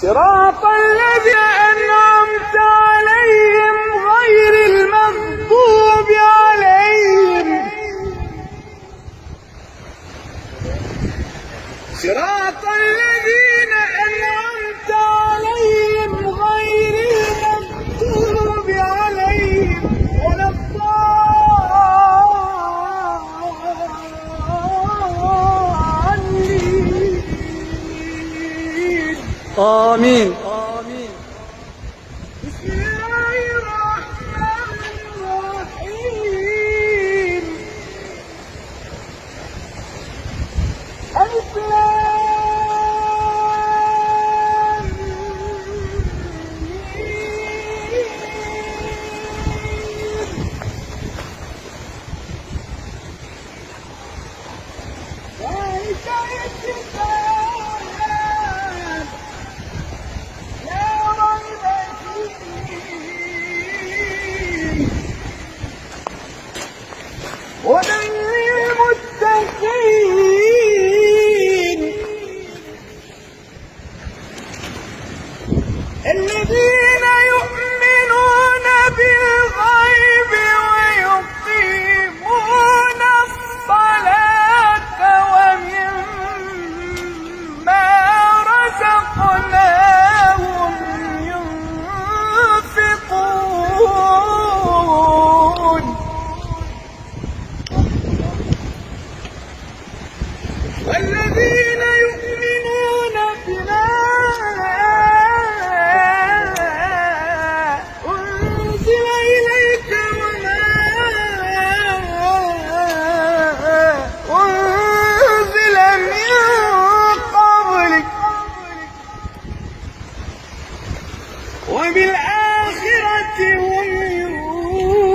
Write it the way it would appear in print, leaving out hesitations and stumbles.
صراط الذين أنعمت عليهم غير المغضوب عليهم صراط الذين أنعمت عليهم غير المغضوب عليهم ولا الضالين. آمين. بسم الله الرحمن الرحيم. ألف لام ذلك الكتاب لا ريب فيه هدى للمتقين الذين يؤمنون بالغيب ويقيمون الصلاة ومما رزقناهم ينفقون والذين يؤمنون بما أنزل إليك وما أنزل من قبلك وبالآخرة هم يوقنون